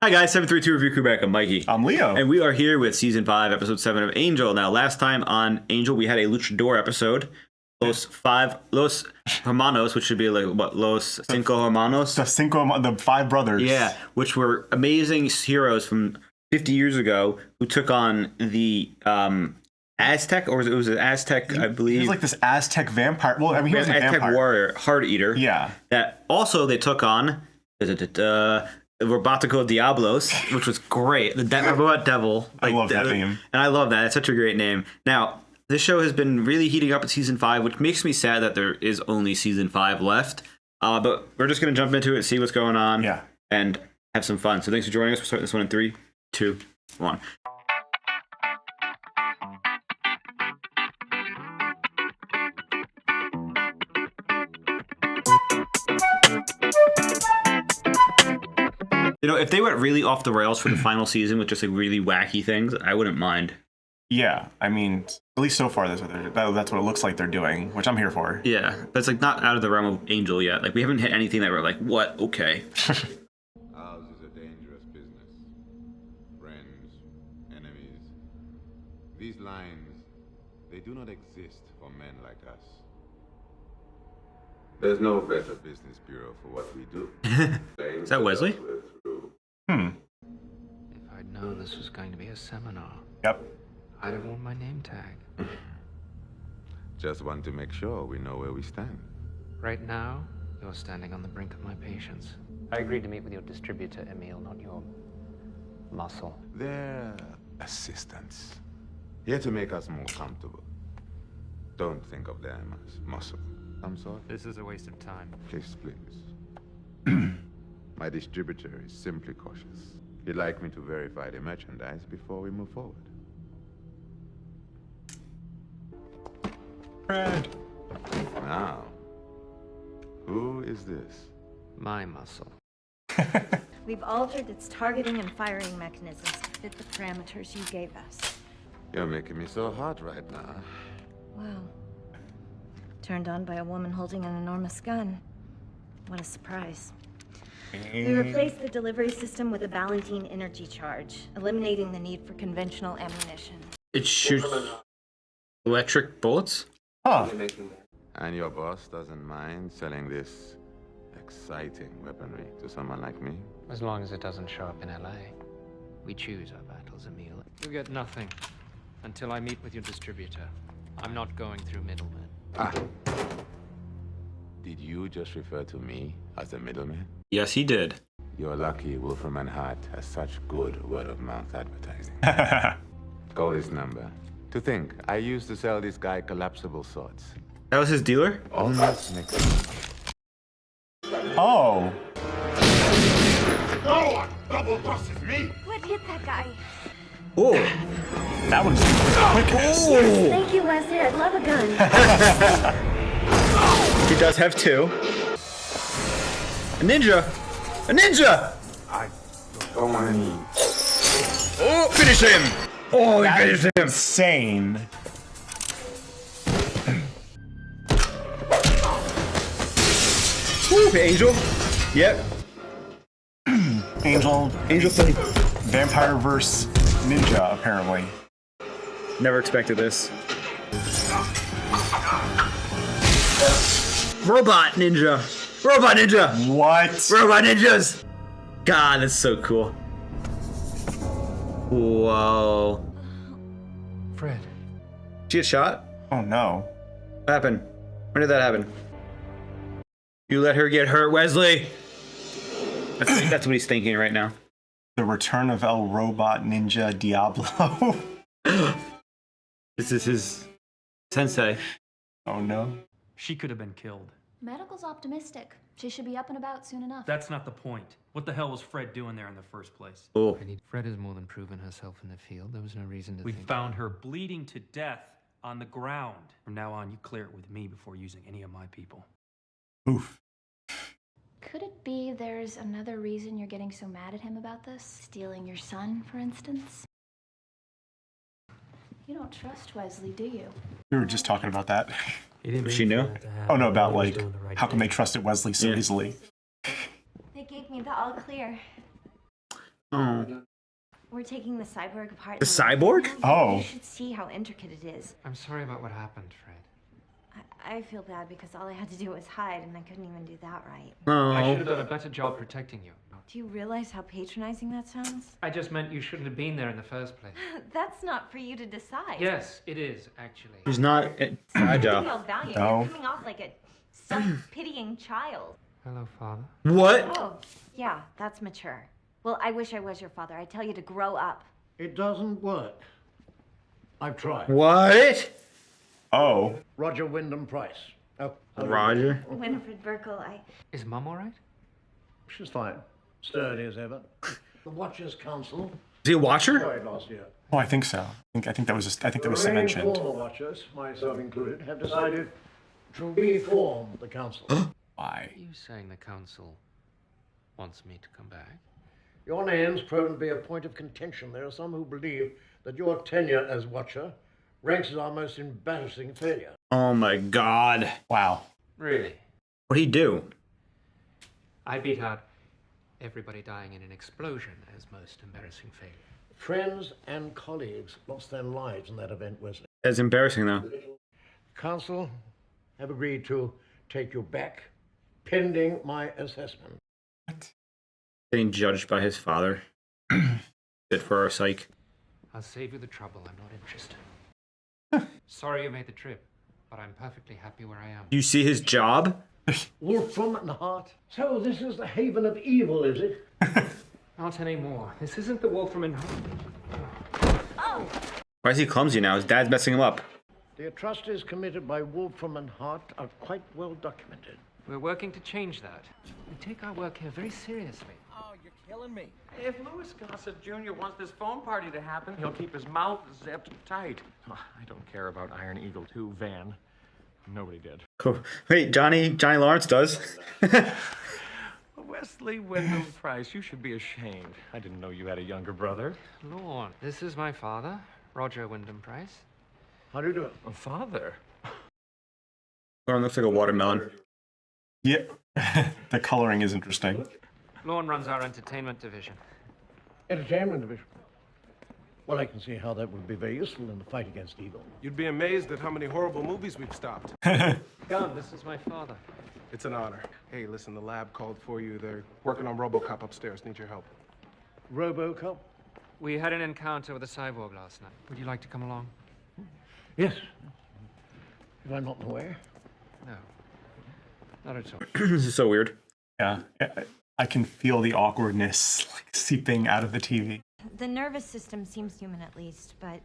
Hi guys, 732 Review Crew back. I'm Mikey. I'm Leo. And we are here with Season 5, Episode 7 of Angel. Now, last time on Angel, we had a Luchador episode. Los Hermanos, which should be like, what, Los Cinco Hermanos? The five brothers. Yeah, which were amazing heroes from 50 years ago who took on the Aztec, or it was an Aztec, I believe. He was like this Aztec vampire. Well, I mean, he was a Aztec vampire. warrior, Heart Eater. Yeah. That also they took on Robotico Diablos, which was great. The Robot Devil. I love that name. And I love that. It's such a great name. Now, this show has been really heating up in Season 5, which makes me sad that there is only Season 5 left. But we're just going to jump into it, see what's going on, and have some fun. So thanks for joining us. We're starting this one in 3, 2, 1. You know, if they went really off the rails for the final season with just like really wacky things, I wouldn't mind. Yeah, I mean, at least so far that's what it looks like they're doing, which I'm here for. Yeah, but it's like not out of the realm of Angel yet. Like we haven't hit anything that we're like, what? Okay. Ours is a dangerous business. Friends, enemies. These lines, they do not exist for men like us. There's no better business bureau for what we do. Is that Wesley? If I'd known this was going to be a seminar, Yep. I'd have worn my name tag. Just want to make sure we know where we stand. Right now, you're standing on the brink of my patience. I agreed to meet with your distributor, Emil, not your muscle. They're assistants. Here to make us more comfortable. Don't think of them as muscle. I'm sorry. This is a waste of time. Please, please. My distributor is simply cautious. He'd like me to verify the merchandise before we move forward. Fred. Now, who is this? My muscle. We've altered its targeting and firing mechanisms to fit the parameters you gave us. You're making me so hot right now. Wow. Turned on by a woman holding an enormous gun. What a surprise. We replaced the delivery system with a Ballantine energy charge, eliminating the need for conventional ammunition. It shoots electric bullets? Huh. And your boss doesn't mind selling this exciting weaponry to someone like me? As long as it doesn't show up in LA. We choose our battles, Emil. You get nothing until I meet with your distributor. I'm not going through middlemen. Ah. Did you just refer to me as a middleman? Yes, he did. You're lucky Wolferman Hart has such good word-of-mouth advertising. Call his number. To think, I used to sell this guy collapsible swords. That was his dealer? Almost makes sense. Oh. No one double-crosses me! What hit that guy? Oh. That one's quickest. Thank you, Wesley. I love a gun. He does have 2. A ninja! A ninja! I don't want any... Oh, finish him! Oh, he finished him! Insane. Woo, Angel. Yep. Angel thing. vampire verse ninja, apparently. Never expected this. Robot ninja! Robot ninja! What? Robot ninjas! God, that's so cool. Whoa. Fred. Did you get shot? Oh no. What happened? When did that happen? You let her get hurt, Wesley! That's what he's thinking right now. The return of El Robot Ninja Diablo. This is his sensei. Oh no. She could have been killed. Medical's optimistic. She should be up and about soon enough. That's not the point. What the hell was Fred doing there in the first place? Oh. Fred has more than proven herself in the field. There was no reason to We think... found her bleeding to death on the ground. From now on, you clear it with me before using any of my people. Oof. Could it be there's another reason you're getting so mad at him about this? Stealing your son, for instance? You don't trust Wesley, do you? We were just talking about that. She knew? Oh no, about like, how come they trusted Wesley so easily? They gave me the all clear. Oh. We're taking the cyborg apart. The cyborg? Oh. You should see how intricate it is. I'm sorry about what happened, Fred. I feel bad because all I had to do was hide, and I couldn't even do that right. I should Oh. have done a better job protecting you. Do you realize how patronizing that sounds? I just meant you shouldn't have been there in the first place. That's not for you to decide. Yes, it is, actually. He's not fragile. Real value. No. You're coming off like a self-pitying child. Hello, Father. What? Oh, yeah, that's mature. Well, I wish I was your father. I tell you to grow up. It doesn't work. I've tried. What? Oh. Roger Wyndham Price. Oh, Roger? Winifred Burkle, Is Mum all right? she's fine. Sturdy as ever. The Watchers Council Is he a watcher? died last year. Oh, I think so. I think that was Many mentioned. former Watchers, myself included, have decided to reform the council. Why? Are you saying the council wants me to come back? Your name's proven to be a point of contention. There are some who believe that your tenure as Watcher ranks as our most embarrassing failure. Oh my god. Wow. Really? What'd he do? I beat out everybody dying in an explosion as most embarrassing failure. Friends and colleagues lost their lives in that event, Wesley. That's embarrassing though. Council have agreed to take you back, pending my assessment. What? Getting judged by his father. Good for our psyche. I'll save you the trouble. I'm not interested. Sorry you made the trip, but I'm perfectly happy where I am. You see his job? Wolfram and Hart. So this is the haven of evil, is it? Not anymore. This isn't the Wolfram and Why is he clumsy now? His dad's messing him up. The atrocities committed by Wolfram and Hart are quite well documented. We're working to change that. We take our work here very seriously. Oh, you're killing me. If Louis Gossett Jr. wants this phone party to happen, he'll keep his mouth zipped tight. Oh, I don't care about Iron Eagle 2, Van. Nobody did. Cool. Wait, Johnny Lawrence does. Wesley Wyndham Price, you should be ashamed. I didn't know you had a younger brother. Lord, this is my father, Roger Wyndham Price. How do you do it? A father? Lauren looks like a watermelon. Yeah. The coloring is interesting. Lorne runs our entertainment division. Entertainment division. Well, I can see how that would be very useful in the fight against evil. You'd be amazed at how many horrible movies we've stopped. Gunn, this is my father. It's an honor. Hey, listen, the lab called for you. They're working on RoboCop upstairs. Need your help. RoboCop? We had an encounter with a cyborg last night. Would you like to come along? Yes. If I'm not in the way. No. Not at all. This is so weird. Yeah. I can feel the awkwardness like seeping out of the TV. The nervous system seems human at least, but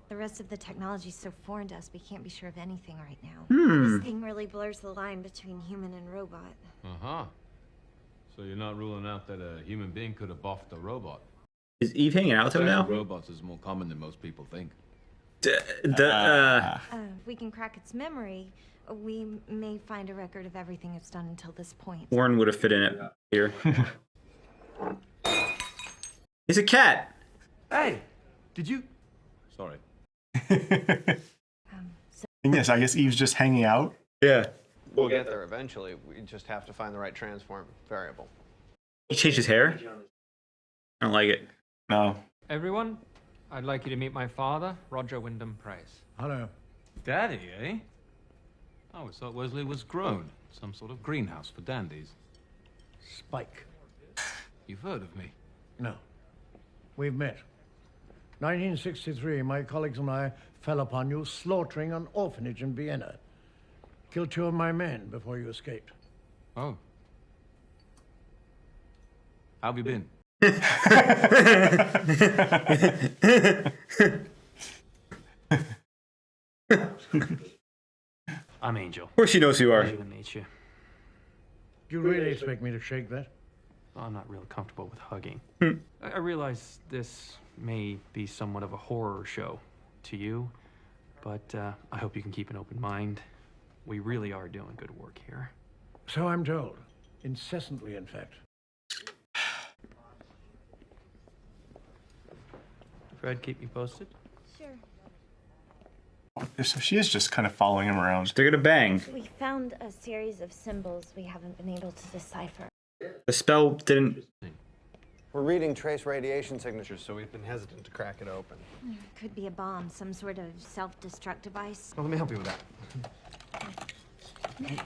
the rest of the technology is so foreign to us we can't be sure of anything right now. This thing really blurs the line between human and robot. Uh-huh. So you're not ruling out that a human being could have boffed a robot? Is Eve hanging out with him now? Robots is more common than most people think. If we can crack its memory, we may find a record of everything it's done until this point. Warren would have fit in it here. He's a cat. Hey, did you? Sorry. And yes, I guess Eve's just hanging out. Yeah. We'll get there eventually. We just have to find the right transform variable. He changed his hair? I don't like it. No. Everyone, I'd like you to meet my father, Roger Wyndham Price. Hello. Daddy, eh? I always thought Wesley was grown. Some sort of greenhouse for dandies. Spike. You've heard of me? No. We've met. 1963, my colleagues and I fell upon you slaughtering an orphanage in Vienna. Killed 2 of my men before you escaped. Oh. How have you been? I'm Angel. Of course she knows who you are. Pleasure to meet you. Do you really expect me to shake that? I'm not real comfortable with hugging. I realize this may be somewhat of a horror show to you, but I hope you can keep an open mind. We really are doing good work here. So I'm told. Incessantly, in fact. Fred, keep me posted. Sure. So she is just kind of following him around. They're gonna bang. We found a series of symbols we haven't been able to decipher. The spell didn't. We're reading trace radiation signatures, so we've been hesitant to crack it open. Could be a bomb, some sort of self-destruct device. Well, let me help you with that.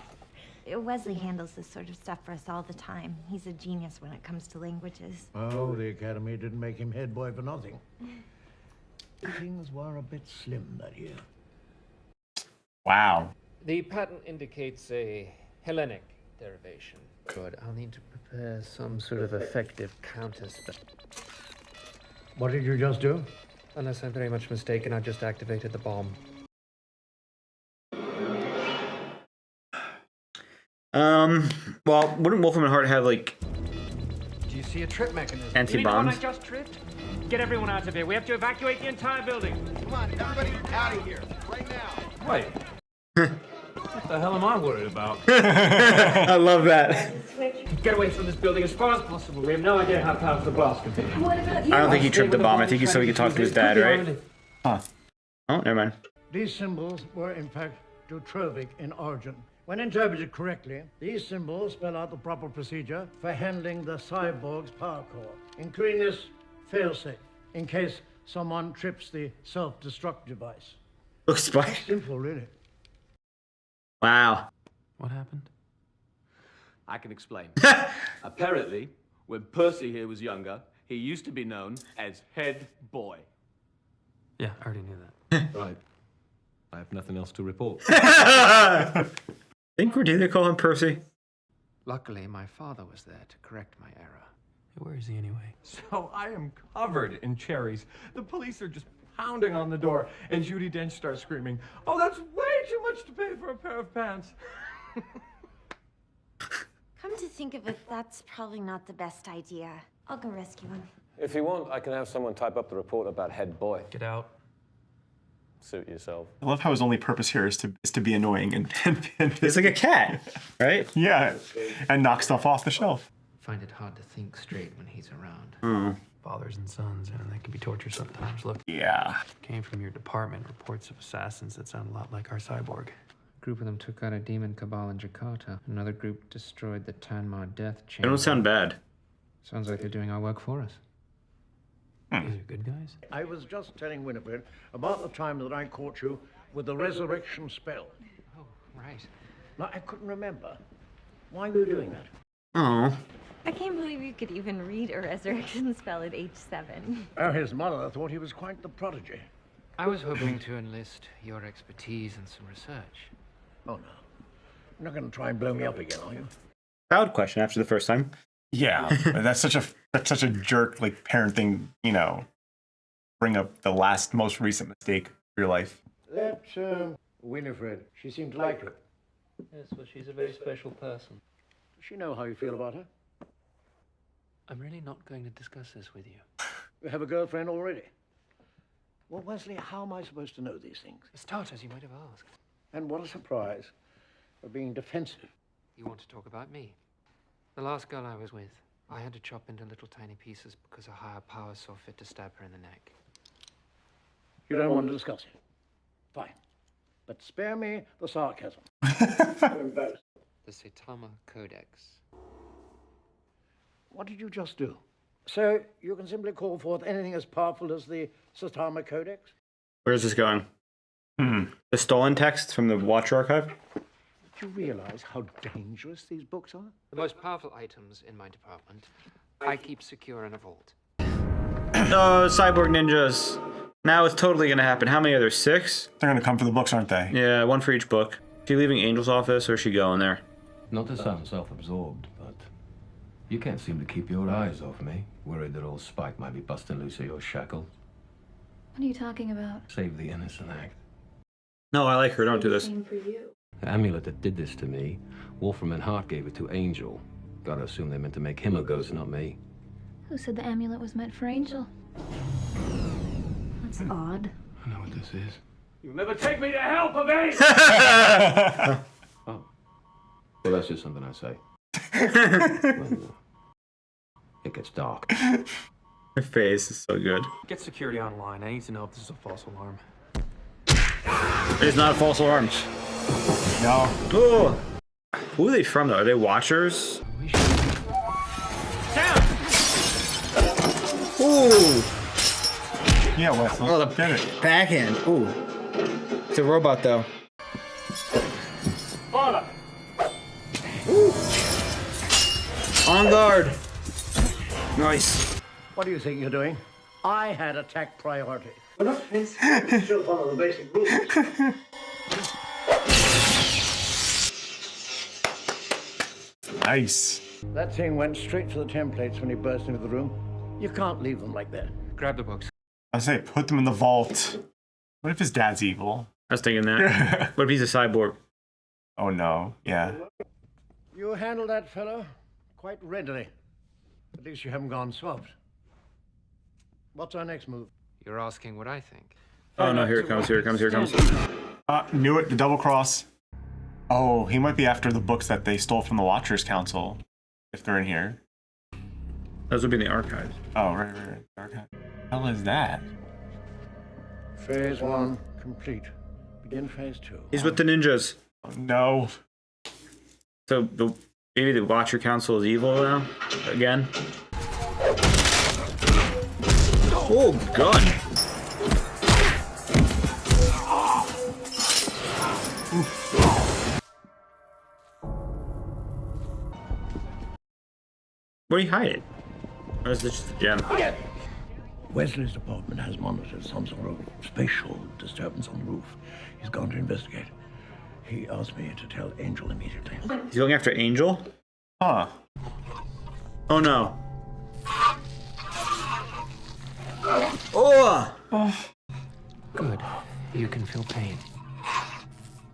Wesley handles this sort of stuff for us all the time. He's a genius when it comes to languages. Oh, the Academy didn't make him head boy for nothing. Things were a bit slim that year. Wow. The patent indicates a Hellenic derivation. Good. I'll need to prepare some sort of effective counterspell. What did you just do? Unless I'm very much mistaken, I just activated the bomb. Well, wouldn't Wolfram and Hart have, like, Do you see a trip mechanism? anti-bombs? I just tripped? Get everyone out of here. We have to evacuate the entire building. Come on, everybody out of here, right now. Wait. What the hell am I worried about? I love that. Get away from this building as far as possible. We have no idea how powerful the blast could be. What about you? I don't think he tripped the bomb. I think he so he could talk to his dad, right? Huh. Oh, never mind. These symbols were, in fact, Deutrovic in origin. When interpreted correctly, these symbols spell out the proper procedure for handling the cyborg's power core, including this failsafe, in case someone trips the self-destruct device. Looks Spike. Simple, really. Wow. What happened? I can explain. Apparently, when Percy here was younger, he used to be known as Head Boy. Yeah, I already knew that. Right. I have nothing else to report. I think Cordelia call him Percy. Luckily, my father was there to correct my error. Where is he anyway? So I am covered in cherries. The police are just pounding on the door, and Judi Dench starts screaming, "Oh, that's way too much to pay for a pair of pants." Come to think of it, that's probably not the best idea. I'll go rescue him. If you want, I can have someone type up the report about Head Boy. Get out. Suit yourself. I love how his only purpose here is to be annoying and It's like a cat, right? yeah, and knock stuff off the shelf. Find it hard to think straight when he's around. Oh. Fathers and sons, and they can be tortured sometimes. Look. Yeah. Came from your department. Reports of assassins that sound a lot like our cyborg. A group of them took out a demon cabal in Jakarta. Another group destroyed the Tanmar death They chamber. don't sound bad. Sounds like they're doing our work for us. These are good guys. I was just telling Winifred about the time that I caught you with the resurrection spell. Oh, right. Now, I couldn't remember. Why were you doing that? Oh. I can't believe you could even read a resurrection spell at age 7. Oh, his mother thought he was quite the prodigy. I was hoping to enlist your expertise and some research. Oh, no. You're not going to try and blow me up again, are you? Proud question after the first time. Yeah, that's such a jerk, like, parent thing, you know. Bring up the most recent mistake of your life. That, Winifred, she seemed to like you. Yes, well, she's a very special person. Does she know how you feel about her? I'm really not going to discuss this with you. You have a girlfriend already? Well, Wesley, how am I supposed to know these things? For starters, you might have asked. And what a surprise for being defensive. You want to talk about me? The last girl I was with, I had to chop into little tiny pieces because a higher power saw fit to stab her in the neck. You don't want to discuss it? Fine. But spare me the sarcasm. I'm embarrassed. The Saitama Codex. What did you just do? So you can simply call forth anything as powerful as the Saitama Codex? Where's this going? The stolen text from the Watch Archive? Do you realize how dangerous these books are? The most powerful items in my department, I keep secure in a vault. Oh, cyborg ninjas. Now it's totally going to happen. How many are there? 6? They're going to come for the books, aren't they? Yeah, one for each book. Is she leaving Angel's office or is she going there? Not to sound self-absorbed, but you can't seem to keep your eyes off me, worried that old Spike might be busting loose of your shackles. What are you talking about? Save the innocent act. No, I like her. Don't do this. Same for you. The amulet that did this to me, Wolfram and Hart gave it to Angel. Gotta assume they meant to make him a ghost, not me. Who said the amulet was meant for Angel? That's odd. I know what this is. You'll never take me to hell, Pavane! Oh. Well, that's just something I say. When it gets dark. Her face is so good. Get security online. I need to know if this is a false alarm. It's not a false alarm. No. Oh. Who are they from, though? Are they Watchers? Down! Ooh! Yeah, Wesley. Oh, the get it. backhand. Ooh. It's a robot, though. Ooh. On guard. Nice. What do you think you're doing? I had attack priority. We're not still follow the basic rules. Nice. That thing went straight to the templates when he burst into the room. You can't leave them like that. Grab the books. I say put them in the vault. What if his dad's evil? I was thinking that. What if he's a cyborg? Oh no. Yeah. You handled that fellow quite readily. At least you haven't gone soft. What's our next move? You're asking what I think. Oh no, here it comes, here it comes, here it comes. Knew it, the double cross. Oh, he might be after the books that they stole from the Watchers Council. If they're in here. Those would be in the archives. Oh, right. Archive. What the hell is that? Phase 1 complete. Begin phase 2. He's with the ninjas. Oh, no. So maybe the Watcher Council is evil now? Again? Oh, gun! Where do you hide it? Or is this just a gem? Wesley's department has monitored some sort of spatial disturbance on the roof. He's gone to investigate. He asked me to tell Angel immediately. He's going after Angel? Huh. Oh no. Oh! Good. You can feel pain.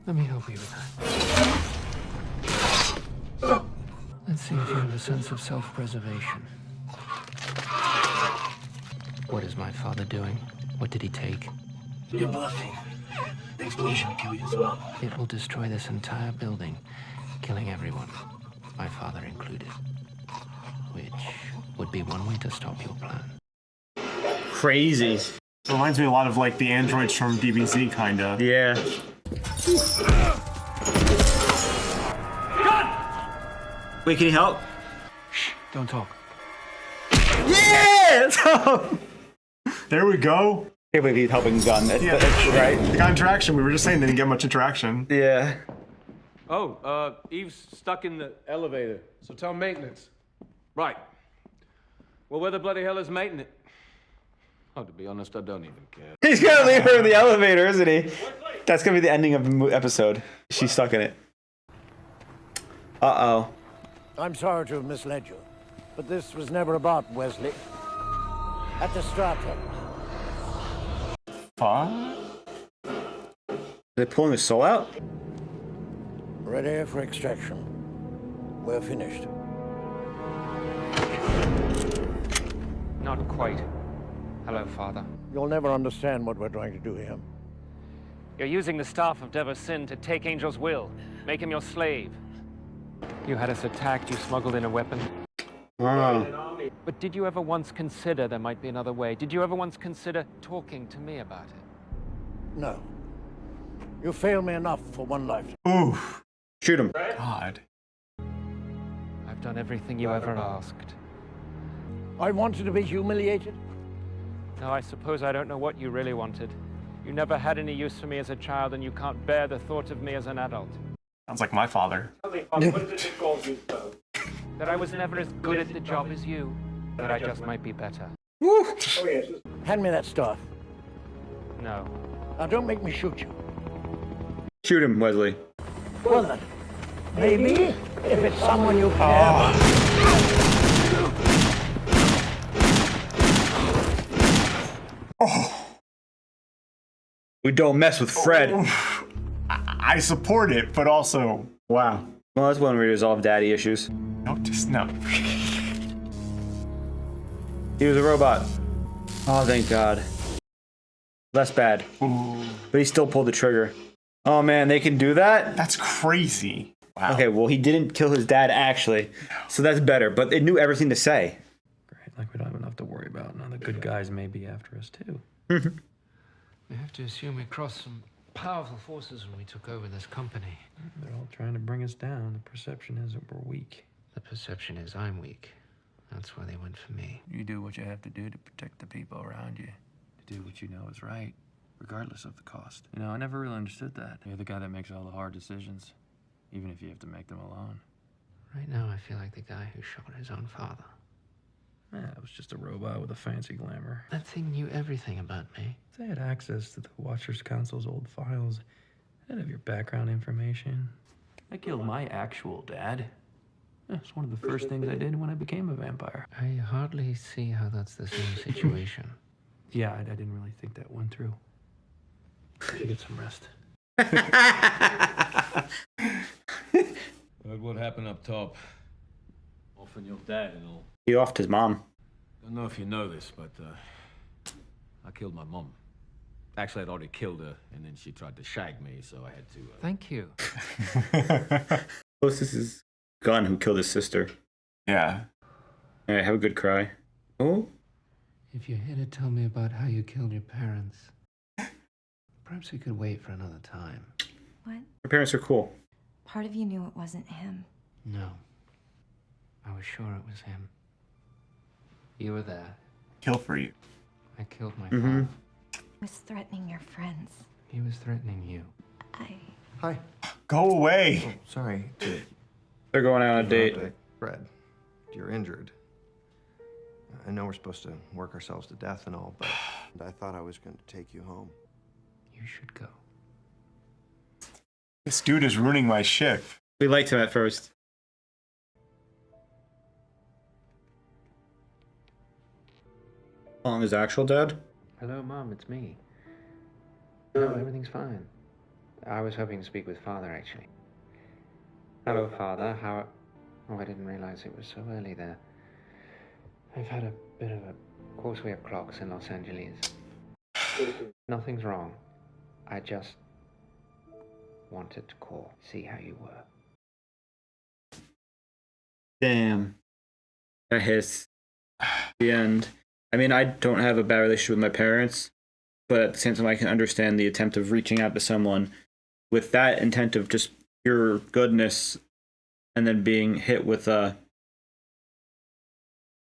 Let me help you with that. Let's see if you have a sense of self-preservation. What is my father doing? What did he take? You're bluffing. The explosion will kill you as well. It will destroy this entire building, killing everyone, my father included. Which would be one way to stop your plan. Crazy. It reminds me a lot of like the androids from DBZ, kinda. Yeah. Wait, can you help? Shh, don't talk. Yeah! There we go. Hey, wait, he's helping gun. That's right. They got interaction. We were just saying they didn't get much interaction. Yeah. Oh, Eve's stuck in the elevator. So tell maintenance. Right. Well, where the bloody hell is maintenance? Oh, to be honest, I don't even care. He's gonna leave her in the elevator, isn't he? That's gonna be the ending of the episode. She's stuck in it. Uh-oh. I'm sorry to have misled you, but this was never about Wesley. At the strata. What? Are they pulling his soul out? Ready for extraction. We're finished. Not quite. Hello, Father. You'll never understand what we're trying to do here. You're using the staff of Dever Sin to take Angel's will, make him your slave. You had us attacked, you smuggled in a weapon. Wow. But did you ever once consider there might be another way? Did you ever once consider talking to me about it? No. You failed me enough for one lifetime. Oof. Shoot him. God. I've done everything you ever asked. I wanted to be humiliated. No, I suppose I don't know what you really wanted. You never had any use for me as a child, and you can't bear the thought of me as an adult. Sounds like my father. That I was never as good at the job as you, that I just might be better. Oh, yes. Hand me that staff. No. Now, don't make me shoot you. Shoot him, Wesley. Well, then, maybe if it's someone you care We don't mess with Fred. I support it, but also, wow. Well, that's one way to resolve daddy issues. No, just no. He was a robot. Oh, thank God. Less bad. Ooh. But he still pulled the trigger. Oh, man, they can do that? That's crazy. Wow. Okay, well, he didn't kill his dad, actually. So that's better, but it knew everything to say. Great, like we don't have enough to worry about. Now the good guys may be after us, too. We have to assume we crossed some powerful forces when we took over this company. They're all trying to bring us down. The perception is that we're weak. The perception is I'm weak. That's why they went for me. You do what you have to do to protect the people around you. To do what you know is right, regardless of the cost. You know, I never really understood that. You're the guy that makes all the hard decisions, even if you have to make them alone. Right now, I feel like the guy who shot his own father. Yeah, it was just a robot with a fancy glamour. That thing knew everything about me. If they had access to the Watchers Council's old files, they'd have your background information. I killed my actual dad. That's one of the first things I did when I became a vampire. I hardly see how that's the same situation. Yeah, I didn't really think that one through. You should get some rest. Heard what happened up top. Often your dad and all. He offed his mom. Don't know if you know this, but I killed my mom. Actually, I'd already killed her, and then she tried to shag me, so I had to... Thank you. This is his gun who killed his sister. Yeah. All right, have a good cry. Oh? If you're here to tell me about how you killed your parents, perhaps we could wait for another time. What? Your parents are cool. Part of you knew it wasn't him. No. I was sure it was him. You were there. Kill for you. I killed my Mm-hmm. father. He was threatening your friends. He was threatening you. Hi. Go away. Oh, sorry. They're going out on a date. Fred, you're injured. I know we're supposed to work ourselves to death and all, but I thought I was going to take you home. You should go. This dude is ruining my ship. We liked him at first. Calling his actual dad? Hello, Mom, it's me. No, everything's fine. I was hoping to speak with Father, actually. Hello, Father. How... Oh, I didn't realize it was so early there. I've had a bit of a... Of course, we have clocks in Los Angeles. Nothing's wrong. I just wanted to call, see how you were. Damn. That hits the end. I mean, I don't have a bad relationship with my parents, but at the same time, I can understand the attempt of reaching out to someone with that intent of just pure goodness and then being hit with a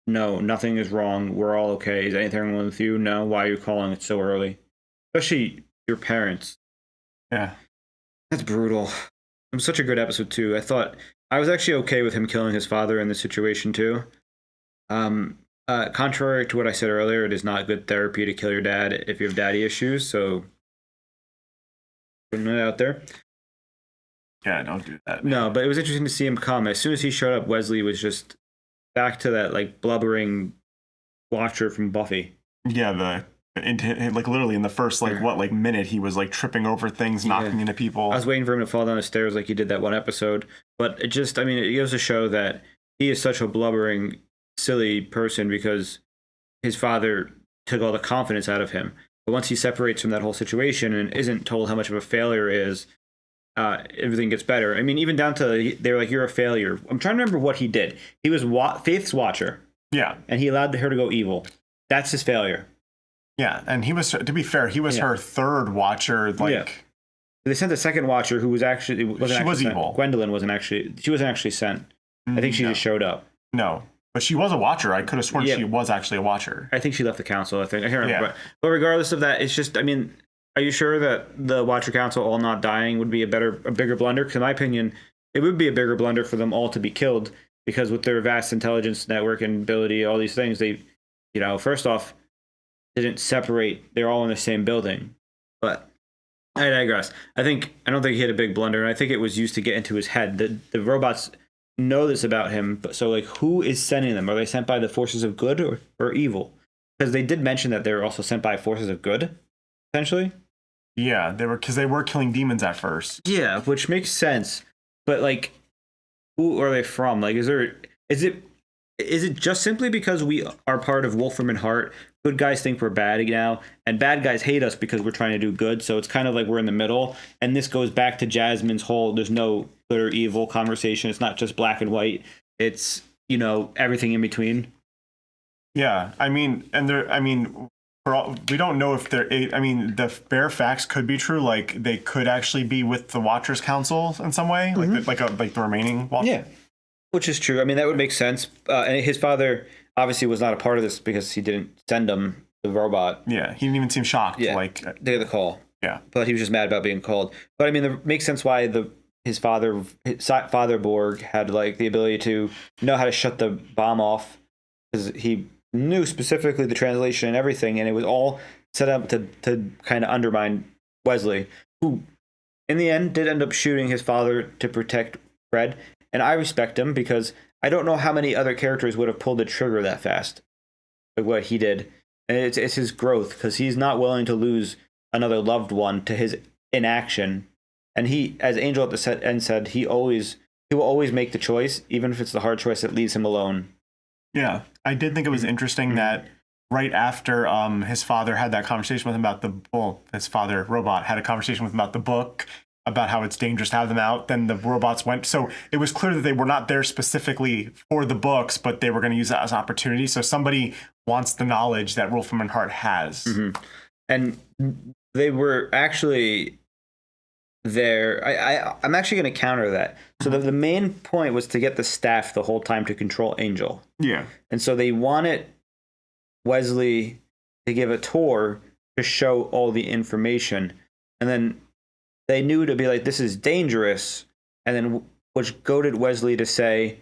no, nothing is wrong. We're all okay. Is anything wrong with you? No. Why are you calling it so early? Especially your parents. Yeah. That's brutal. It was such a good episode, too. I thought I was actually okay with him killing his father in this situation, too. Contrary to what I said earlier, it is not good therapy to kill your dad if you have daddy issues, so putting it out there. Yeah, don't do that. No, but it was interesting to see him come. As soon as he showed up, Wesley was just back to that like blubbering watcher from Buffy. Yeah, like literally in the first minute he was like tripping over things, knocking into people. I was waiting for him to fall down the stairs like he did that one episode, but it just, I mean, it goes to show that he is such a blubbering, silly person because his father took all the confidence out of him. But once he separates from that whole situation and isn't told how much of a failure he is, everything gets better. I mean, even down to they're like, you're a failure. I'm trying to remember what he did. He was Faith's watcher. Yeah. And he allowed her to go evil. That's his failure. Yeah, and he was, to be fair, he was her third watcher. Like, they sent a second watcher who was actually she was evil. Gwendolyn wasn't actually sent. I think she just showed up. No, but she was a watcher. I could have sworn she was actually a watcher. I think she left the council. I can't remember. But regardless of that, it's just, I mean, are you sure that the Watcher Council all not dying would be a bigger blunder? Because in my opinion, it would be a bigger blunder for them all to be killed, because with their vast intelligence network and ability, all these things, they, first off, didn't separate. They're all in the same building. But I digress. I don't think he had a big blunder, and I think it was used to get into his head. The robots know this about him, but so like, who is sending them? Are they sent by the forces of good or evil? Because they did mention that they were also sent by forces of good, essentially. Yeah, they were killing demons at first. Yeah, which makes sense. But like, who are they from? Like, is it just simply because we are part of Wolfram and Hart? Good guys think we're bad now, and bad guys hate us because we're trying to do good. So it's kind of like we're in the middle. And this goes back to Jasmine's whole "there's no good or evil" conversation. It's not just black and white. It's everything in between. Yeah, we don't know if they're. I mean, the bare facts could be true. Like they could actually be with the Watchers Council in some way, like the remaining. Yeah, Which is true. I mean, that would make sense. And his father obviously was not a part of this because he didn't send him the robot. Yeah, he didn't even seem shocked. Yeah, Like they had the call. Yeah, but he was just mad about being called. But I mean, it makes sense why his father Borg had like the ability to know how to shut the bomb off, because he knew specifically the translation and everything, and it was all set up to kind of undermine Wesley, who in the end did end up shooting his father to protect Fred. And I respect him because I don't know how many other characters would have pulled the trigger that fast, like what he did. And it's his growth, because he's not willing to lose another loved one to his inaction. And he, as Angel at the end said, he will always make the choice, even if it's the hard choice that leaves him alone. Yeah, I did think it was interesting that right after his father had that conversation with him about his father, Robot, had a conversation with him about the book, about how it's dangerous to have them out, then the robots went. So it was clear that they were not there specifically for the books, but they were going to use that as an opportunity. So somebody wants the knowledge that Wolfram and Hart has. Mm-hmm. And they were actually there. I'm actually going to counter that. So the main point was to get the staff the whole time to control Angel. Yeah. And so they wanted Wesley to give a tour to show all the information. And then they knew to be like, this is dangerous. And then which goaded Wesley to say,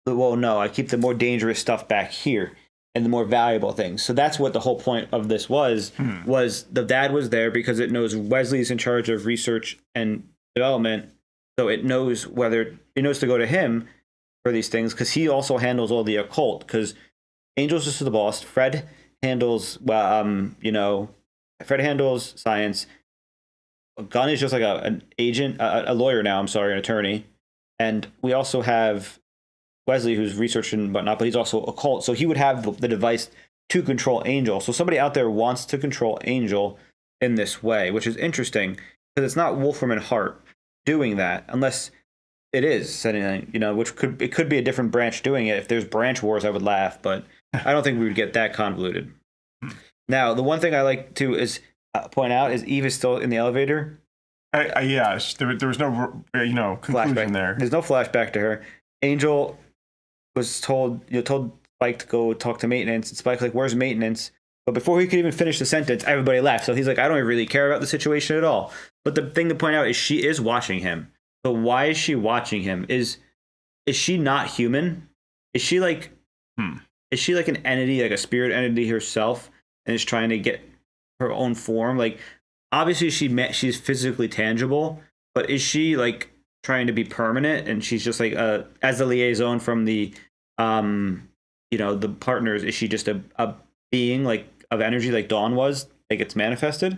well, no, I keep the more dangerous stuff back here and the more valuable things. So that's what the whole point of this was the dad was there because it knows Wesley's in charge of research and development. So it knows to go to him for these things, because he also handles all the occult, because Angel's just the boss. Fred handles, Fred handles science. Gunn is just like an agent, a lawyer now, an attorney. And we also have Wesley, who's researching and whatnot, but he's also occult. So he would have the device to control Angel. So somebody out there wants to control Angel in this way, which is interesting, because it's not Wolfram and Hart doing that, unless it is setting, which could be a different branch doing it. If there's branch wars, I would laugh, but I don't think we would get that convoluted. Now, the one thing I like to point out is Eve is still in the elevator. Yeah, there was no conclusion flashback there. There's no flashback to her. Angel was told Spike to go talk to maintenance, and Spike's like, where's maintenance? But before he could even finish the sentence, everybody left. So he's like, I don't really care about the situation at all. But the thing to point out is she is watching him. But why is she watching him? Is she not human? Is she like is she like an entity, like a spirit entity herself, and is trying to get her own form? Like, obviously she's physically tangible, but is she like trying to be permanent, and she's just like as the liaison from the the partners? Is she just a being like of energy like Dawn was, like it's manifested?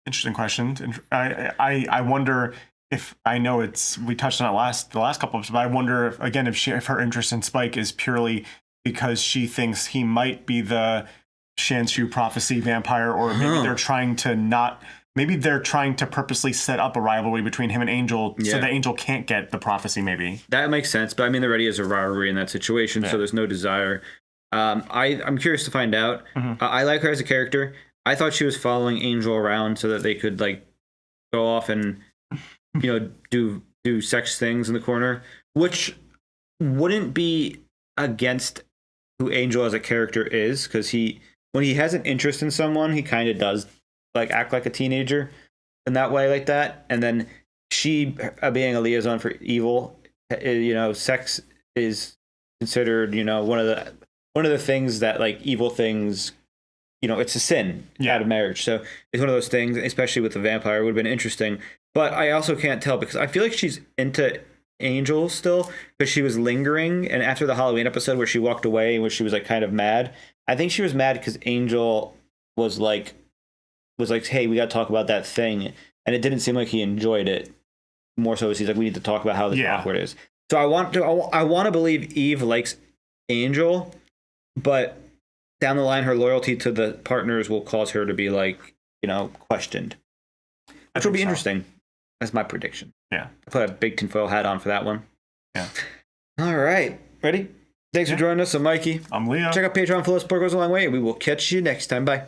Interesting question. I wonder if, I know we touched on it the last couple of episodes, but I wonder if her interest in Spike is purely because she thinks he might be the Shanshu prophecy vampire, or maybe they're trying to purposely set up a rivalry between him and Angel so that Angel can't get the prophecy. Maybe that makes sense, but I mean, there already is a rivalry in that situation, so there's no desire. I'm curious to find out. I like her as a character. I thought she was following Angel around so that they could like go off and do sex things in the corner, which wouldn't be against who Angel as a character is, because when he has an interest in someone, he kind of does like act like a teenager in that way, like that. And then she being a liaison for evil, sex is considered one of the things that like evil things, it's a sin out of marriage. So it's one of those things, especially with the vampire, would have been interesting. But I also can't tell, because I feel like she's into Angel still, because she was lingering. And after the Halloween episode where she walked away, where she was like kind of mad, I think she was mad because Angel was like, hey, we got to talk about that thing. And it didn't seem like he enjoyed it. More so as he's like, we need to talk about how this awkward is. So I want to believe Eve likes Angel, but down the line, her loyalty to the partners will cause her to be like, questioned, which will be interesting. That's my prediction. Yeah. I put a big tinfoil hat on for that one. Yeah. All right. Ready? Thanks for joining us. I'm Mikey. I'm Leo. Check out Patreon for support goes a long way. We will catch you next time. Bye.